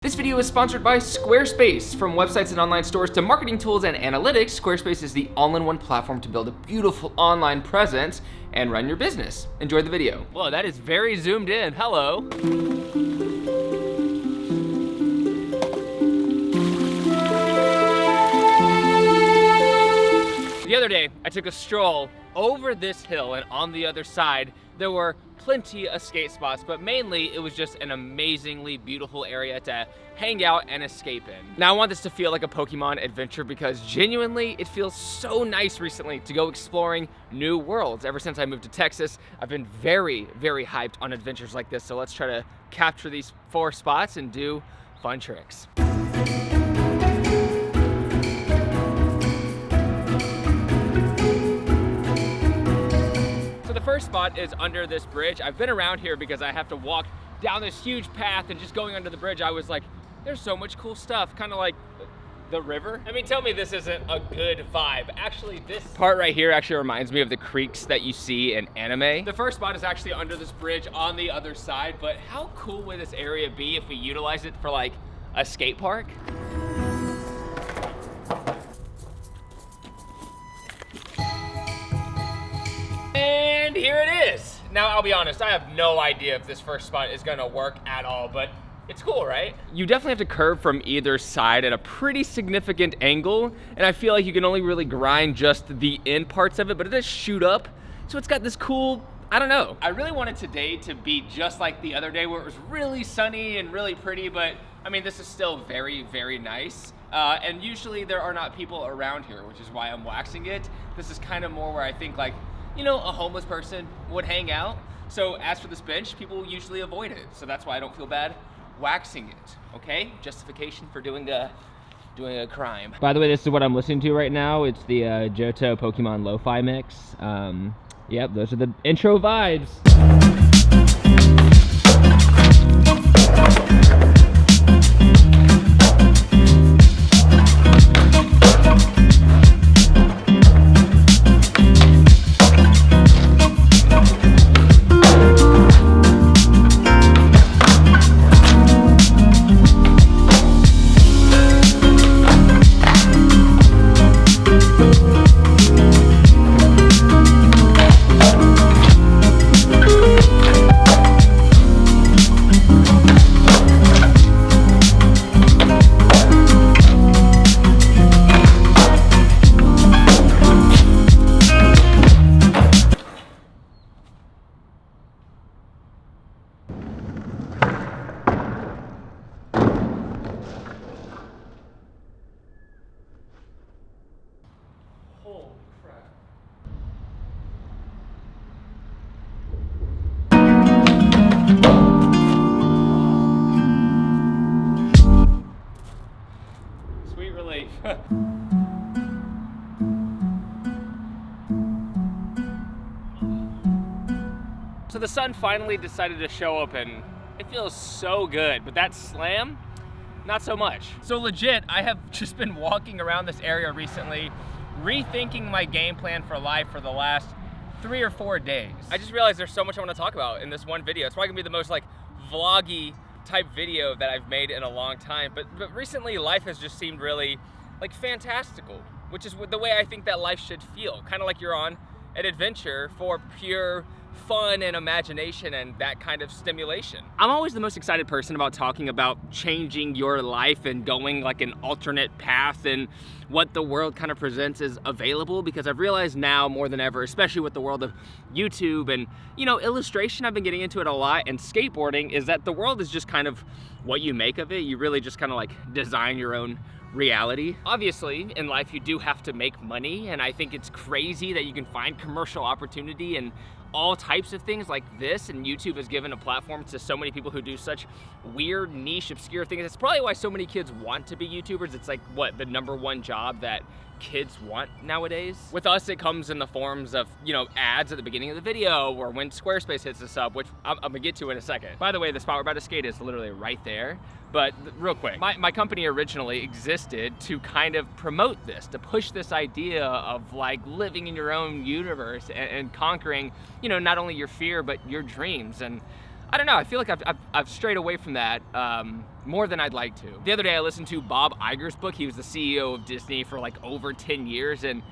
This video is sponsored by Squarespace. From websites and online stores to marketing tools and analytics, Squarespace is the all-in-one platform to build a beautiful online presence and run your business. Enjoy the video. Whoa, that is very zoomed in. Hello. The other day, I took a stroll over this hill, and on the other side, there were plenty of skate spots, but mainly it was just an amazingly beautiful area to hang out and escape in. Now I want this to feel like a Pokemon adventure because genuinely it feels so nice recently to go exploring new worlds. Ever since I moved to Texas, I've been very, very hyped on adventures like this, so let's try to capture these 4 spots and do fun tricks. The first spot is under this bridge. I've been around here because I have to walk down this huge path, and just going under the bridge, I was like, there's so much cool stuff, kind of like the river. I mean, tell me this isn't a good vibe. Actually, this part right here actually reminds me of the creeks that you see in anime. The first spot is actually under this bridge on the other side, but how cool would this area be if we utilize it for like a skate park? And here it is. Now, I'll be honest, I have no idea if this first spot is gonna work at all, but it's cool, right? You definitely have to curve from either side at a pretty significant angle, and I feel like you can only really grind just the end parts of it, but it does shoot up, so it's got this cool, I don't know. I really wanted today to be just like the other day where it was really sunny and really pretty, but I mean, this is still very, very nice. And usually there are not people around here, which is why I'm waxing it. This is kind of more where I think like, you know, a homeless person would hang out. So as for this bench, people usually avoid it. So that's why I don't feel bad waxing it, okay? Justification for doing a crime. By the way, this is what I'm listening to right now. It's the Johto Pokemon Lo-Fi mix. Yep, those are the intro vibes. So the sun finally decided to show up, and it feels so good, but that slam, not so much. So legit, I have just been walking around this area recently, rethinking my game plan for life for the last 3 or 4 days. I just realized there's so much I want to talk about in this one video. It's probably gonna be the most like vloggy type video that I've made in a long time, but recently life has just seemed really like fantastical, which is the way I think that life should feel. Kind of like you're on an adventure for pure fun and imagination and that kind of stimulation. I'm always the most excited person about talking about changing your life and going like an alternate path and what the world kind of presents as available, because I've realized now more than ever, especially with the world of YouTube and, you know, illustration, I've been getting into it a lot, and skateboarding, is that the world is just kind of what you make of it. You really just kind of like design your own reality. Obviously, in life you do have to make money, and I think it's crazy that you can find commercial opportunity and all types of things like this, and YouTube has given a platform to so many people who do such weird, niche, obscure things. It's probably why so many kids want to be YouTubers. It's like, what, the #1 job that kids want nowadays. With us, it comes in the forms of, you know, ads at the beginning of the video, or when Squarespace hits us up, which I'm gonna get to in a second. By the way, the spot we're about to skate is literally right there. But real quick, my company originally existed to kind of promote this, to push this idea of like living in your own universe and conquering, you know, not only your fear, but your dreams. And I don't know, I feel like I've strayed away from that more than I'd like to. The other day I listened to Bob Iger's book. He was the CEO of Disney for like over 10 years, and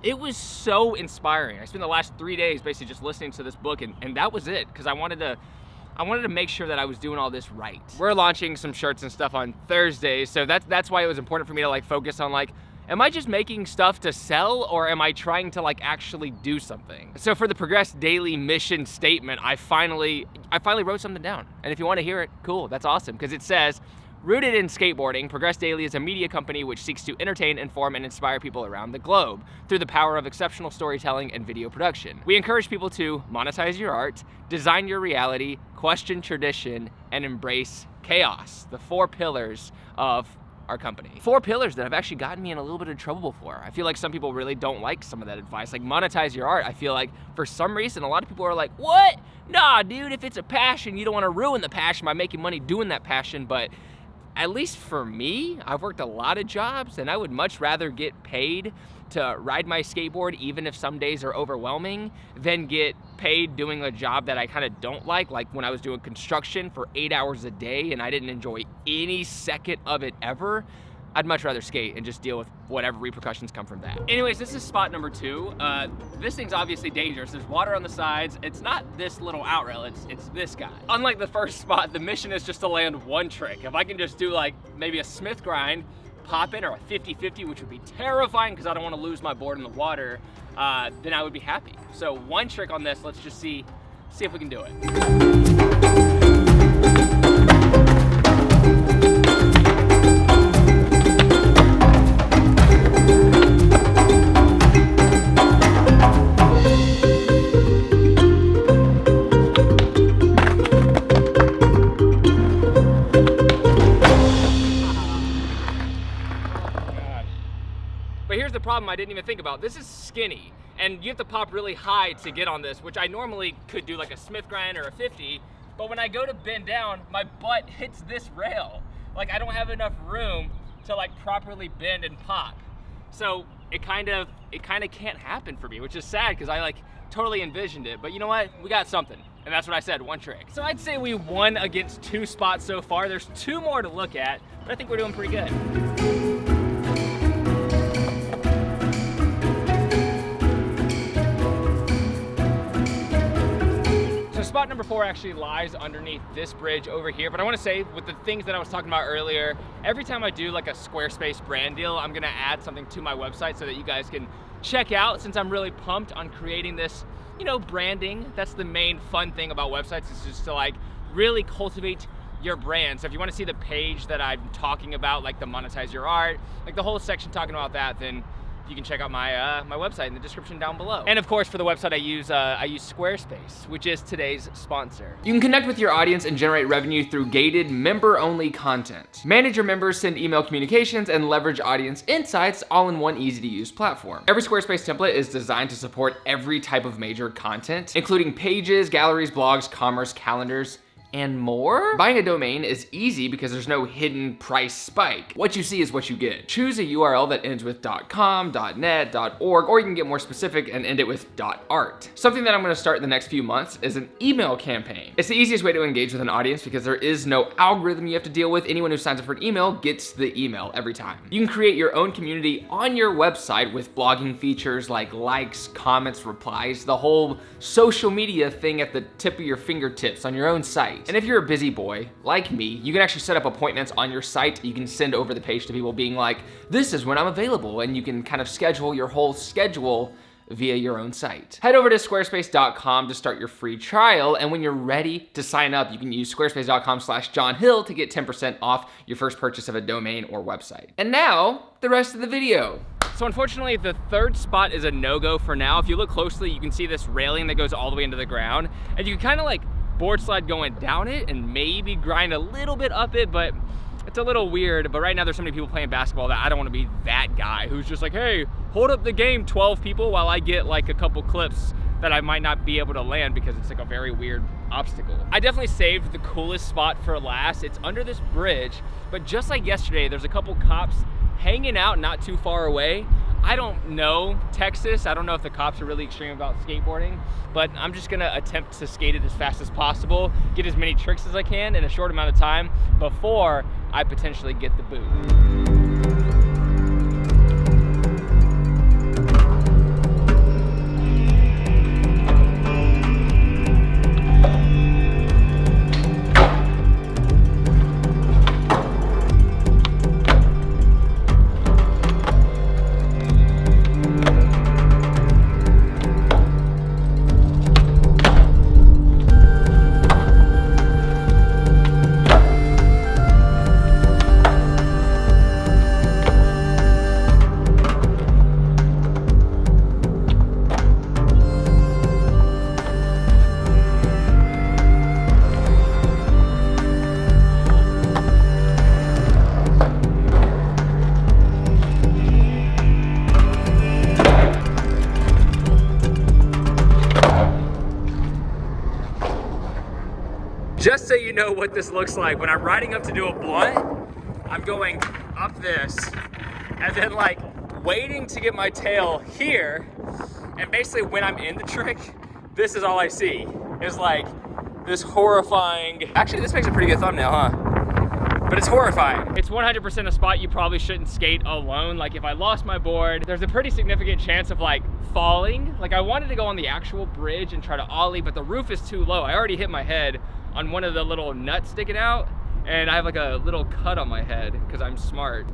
it was so inspiring. I spent the last 3 days basically just listening to this book, and that was it, because I wanted to make sure that I was doing all this right. We're launching some shirts and stuff on Thursday, so that's why it was important for me to like focus on like, am I just making stuff to sell, or am I trying to like actually do something? So for the Progress Daily mission statement, I finally wrote something down. And if you want to hear it, cool, that's awesome, because it says, rooted in skateboarding, Progress Daily is a media company which seeks to entertain, inform, and inspire people around the globe through the power of exceptional storytelling and video production. We encourage people to monetize your art, design your reality, question tradition, and embrace chaos. The 4 pillars of our company. 4 pillars that have actually gotten me in a little bit of trouble before. I feel like some people really don't like some of that advice. Like, monetize your art. I feel like for some reason, a lot of people are like, what? Nah, dude, if it's a passion, you don't want to ruin the passion by making money doing that passion. But at least for me, I've worked a lot of jobs, and I would much rather get paid to ride my skateboard, even if some days are overwhelming, than get paid doing a job that I kind of don't like when I was doing construction for 8 hours a day and I didn't enjoy any second of it ever. I'd much rather skate and just deal with whatever repercussions come from that. Anyways, this is spot number 2. This thing's obviously dangerous. There's water on the sides. It's not this little outrail, it's this guy. Unlike the first spot, the mission is just to land one trick. If I can just do like maybe a Smith grind, pop in, or a 50-50, which would be terrifying because I don't want to lose my board in the water, then I would be happy. So one trick on this, let's just see if we can do it. But here's the problem I didn't even think about. This is skinny, and you have to pop really high to get on this, which I normally could do like a Smith grind or a 50, but when I go to bend down, my butt hits this rail. Like, I don't have enough room to like properly bend and pop. So it kind of can't happen for me, which is sad because I like totally envisioned it. But you know what? We got something. And that's what I said, one trick. So I'd say we won against 2 spots so far. There's 2 more to look at, but I think we're doing pretty good. Spot number 4 actually lies underneath this bridge over here, but I want to say, with the things that I was talking about earlier, every time I do like a Squarespace brand deal, I'm gonna add something to my website so that you guys can check out, since I'm really pumped on creating this, you know, branding. That's the main fun thing about websites, is just to like really cultivate your brand. So if you want to see the page that I'm talking about, like the monetize your art, like the whole section talking about that, then you can check out my my website in the description down below. And of course, for the website I use Squarespace, which is today's sponsor. You can connect with your audience and generate revenue through gated, member-only content. Manage your members, send email communications, and leverage audience insights all in one easy-to-use platform. Every Squarespace template is designed to support every type of major content, including pages, galleries, blogs, commerce, calendars, and more. Buying a domain is easy because there's no hidden price spike. What you see is what you get. Choose a URL that ends with .com, .net, .org, or you can get more specific and end it with .art. Something that I'm gonna start in the next few months is an email campaign. It's the easiest way to engage with an audience because there is no algorithm you have to deal with. Anyone who signs up for an email gets the email every time. You can create your own community on your website with blogging features like likes, comments, replies, the whole social media thing at the tip of your fingertips on your own site. And if you're a busy boy, like me, you can actually set up appointments on your site. You can send over the page to people being like, this is when I'm available, and you can kind of schedule your whole schedule via your own site. Head over to squarespace.com to start your free trial, and when you're ready to sign up, you can use squarespace.com/JohnHill to get 10% off your first purchase of a domain or website. And now, the rest of the video. So unfortunately, the 3rd spot is a no-go for now. If you look closely, you can see this railing that goes all the way into the ground, and you can kind of like board slide going down it and maybe grind a little bit up it, but it's a little weird. But right now there's so many people playing basketball that I don't want to be that guy who's just like, hey, hold up the game, 12 people, while I get like a couple clips that I might not be able to land because it's like a very weird obstacle. I definitely saved the coolest spot for last. It's under this bridge, but just like yesterday, there's a couple cops hanging out not too far away. I don't know Texas. I don't know if the cops are really extreme about skateboarding, but I'm just gonna attempt to skate it as fast as possible, get as many tricks as I can in a short amount of time before I potentially get the boot. Just so you know what this looks like, when I'm riding up to do a blunt, I'm going up this, and then like waiting to get my tail here, and basically when I'm in the trick, this is all I see, is like this horrifying, actually this makes a pretty good thumbnail, huh? But it's horrifying. It's 100% a spot you probably shouldn't skate alone. Like if I lost my board, there's a pretty significant chance of like falling. Like I wanted to go on the actual bridge and try to ollie, but the roof is too low. I already hit my head on one of the little nuts sticking out, and I have like a little cut on my head because I'm smart.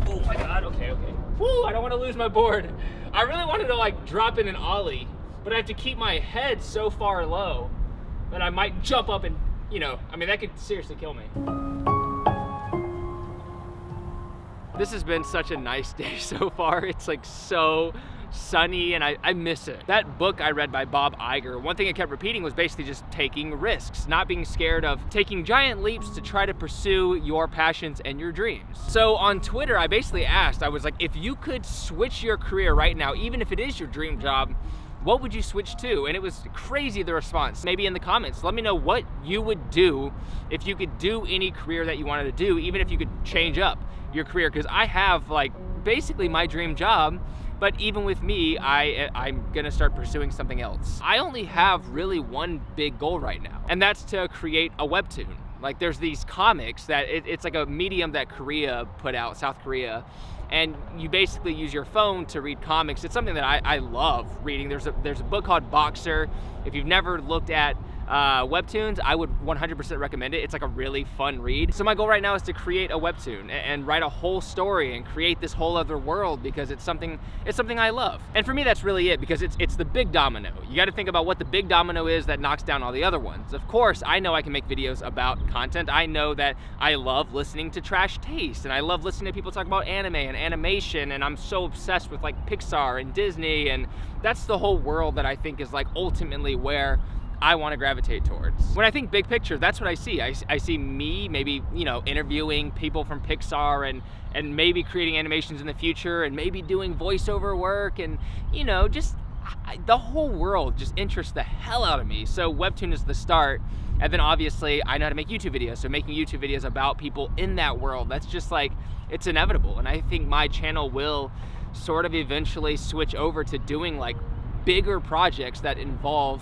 Oh my God, okay. Woo, I don't want to lose my board. I really wanted to like drop in an ollie, but I have to keep my head so far low that I might jump up and, you know, I mean, that could seriously kill me. This has been such a nice day so far. It's like so sunny, and I miss it. That book I read by Bob Iger, one thing it kept repeating was basically just taking risks, not being scared of taking giant leaps to try to pursue your passions and your dreams. So on Twitter, I basically asked, I was like, if you could switch your career right now, even if it is your dream job, what would you switch to? And it was crazy, the response. Maybe in the comments, let me know what you would do if you could do any career that you wanted to do, even if you could change up your career, because I have like basically my dream job, but even with me, I'm gonna start pursuing something else. I only have really one big goal right now, and that's to create a webtoon. Like there's these comics that it's like a medium that Korea put out, South Korea, and you basically use your phone to read comics. It's something that I love reading. There's a book called Boxer. If you've never looked at webtoons, I would 100% recommend it. It's like a really fun read. So my goal right now is to create a webtoon and write a whole story and create this whole other world, because it's something I love. And for me, that's really it, because it's the big domino. You got to think about what the big domino is that knocks down all the other ones. Of course, I know I can make videos about content. I know that I love listening to Trash Taste, and I love listening to people talk about anime and animation, and I'm so obsessed with like Pixar and Disney, and that's the whole world that I think is like ultimately where I want to gravitate towards. When I think big picture, that's what I see. I see me maybe, you know, interviewing people from Pixar and maybe creating animations in the future, and maybe doing voiceover work, and, you know, just the whole world just interests the hell out of me. So webtoon is the start, and then obviously I know how to make YouTube videos, so making YouTube videos about people in that world, that's just like, it's inevitable. And I think my channel will sort of eventually switch over to doing like bigger projects that involve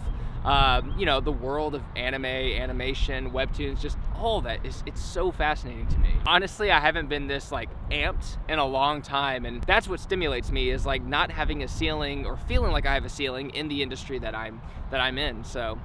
you know, the world of anime, animation, webtoons, just all that. It's so fascinating to me. Honestly, I haven't been this like amped in a long time, and that's what stimulates me, is like not having a ceiling, or feeling like I have a ceiling in the industry that I'm in. So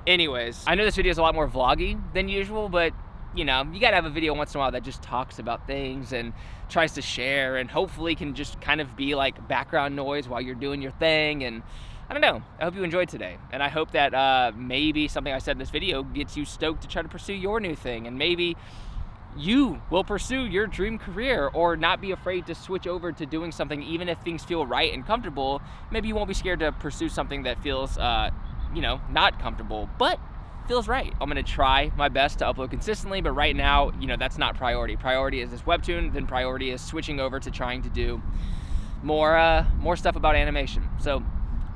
anyways, I know this video is a lot more vloggy than usual, but you know, you gotta have a video once in a while that just talks about things and tries to share, and hopefully can just kind of be like background noise while you're doing your thing. And I don't know, I hope you enjoyed today, and I hope that maybe something I said in this video gets you stoked to try to pursue your new thing, and maybe you will pursue your dream career, or not be afraid to switch over to doing something even if things feel right and comfortable. Maybe you won't be scared to pursue something that feels, you know, not comfortable, but feels right. I'm gonna try my best to upload consistently, but right now, you know, that's not priority. Priority is this webtoon, then priority is switching over to trying to do more stuff about animation. So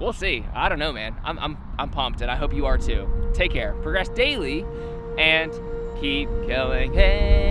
we'll see. I don't know, man. I'm pumped, and I hope you are too. Take care, progress daily, and keep killing. Hey.